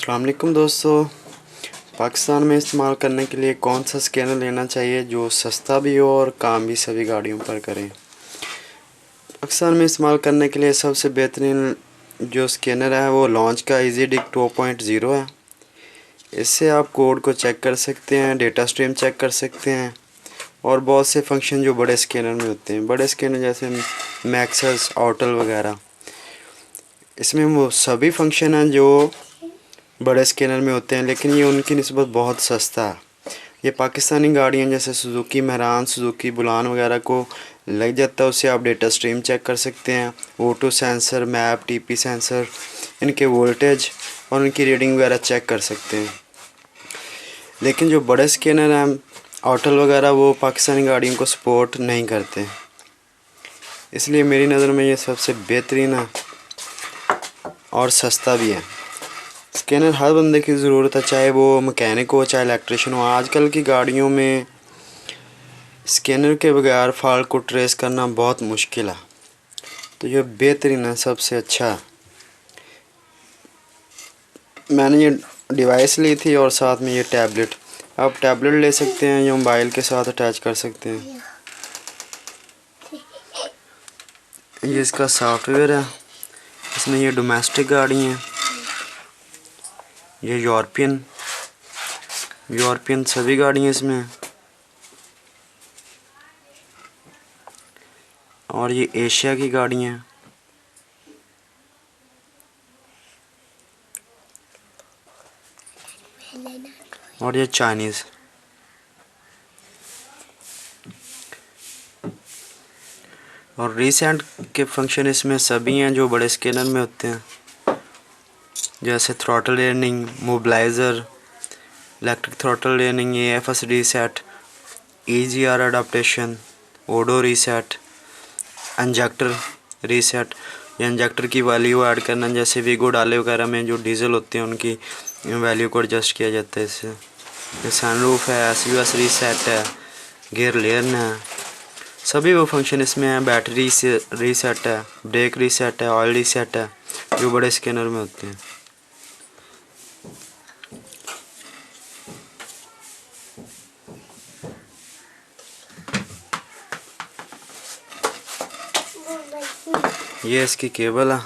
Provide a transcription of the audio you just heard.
अस्सलाम वालेकुम दोस्तों। पाकिस्तान में इस्तेमाल करने के लिए कौन सा स्कैनर लेना चाहिए जो सस्ता भी हो और काम भी सभी गाड़ियों पर करें। पाकिस्तान में इस्तेमाल करने के लिए सबसे बेहतरीन जो स्कैनर है वो लॉन्च का EasyDict 2.0 है। इससे आप कोड को चेक कर सकते हैं, डेटा स्ट्रीम चेक कर सकते हैं और बहुत से फंक्शन जो बड़े स्कैनर में होते हैं, बड़े स्कैनर जैसे मैक्सस, ऑटल वगैरह, इसमें वो सभी फंक्शन हैं जो बड़े स्कैनर में होते हैं, लेकिन ये उनकी निस्बत बहुत सस्ता है। ये पाकिस्तानी गाड़ियाँ जैसे सुजुकी मेहरान, सुजुकी बुलान वगैरह को लग जाता है। उससे आप डेटा स्ट्रीम चेक कर सकते हैं, auto sensor, map, TP sensor, इनके वोल्टेज और उनकी रीडिंग वगैरह चेक कर सकते हैं। लेकिन जो बड़े स्कैनर हैं ऑटल वगैरह, वो पाकिस्तानी गाड़ियों को सपोर्ट नहीं करते। इसलिए मेरी नज़र में ये सबसे बेहतरीन है और सस्ता भी है। स्कैनर हर बंदे की ज़रूरत है, चाहे वो मैकेनिक हो चाहे इलेक्ट्रिशियन हो। आजकल की गाड़ियों में स्कैनर के बगैर फॉल्ट को ट्रेस करना बहुत मुश्किल है, तो ये बेहतरीन है, सबसे अच्छा है। मैंने ये डिवाइस ली थी और साथ में ये टैबलेट। आप टैबलेट ले सकते हैं या मोबाइल के साथ अटैच कर सकते हैं। ये इसका सॉफ्टवेयर है। इसमें ये डोमेस्टिक गाड़ी हैं, ये यूरोपियन सभी गाड़ियाँ इसमें हैं, और ये एशिया की गाड़ियाँ हैं, और ये चाइनीज़। और रीसेंट के फंक्शन इसमें सभी हैं जो बड़े स्कैनर में होते हैं, जैसे throttle learning, mobiliser, electric throttle learning, AFS reset, EGR adaptation, odo reset, injector reset. या इंजेक्टर की वैल्यू ऐड करना, जैसे वीगो डाले वगैरह में जो डीजल होते हैं उनकी वैल्यू को एडजस्ट किया जाता है इससे। ये सनरूफ है, SUS रीसेट है, गियर लेयर्न है, सभी वो फंक्शन इसमें हैं। बैटरी से रीसेट है, ब्रेक रीसेट है, ऑयल रीसेट है, जो बड़े स्कैनर में होते हैं। ये इसकी केबल है।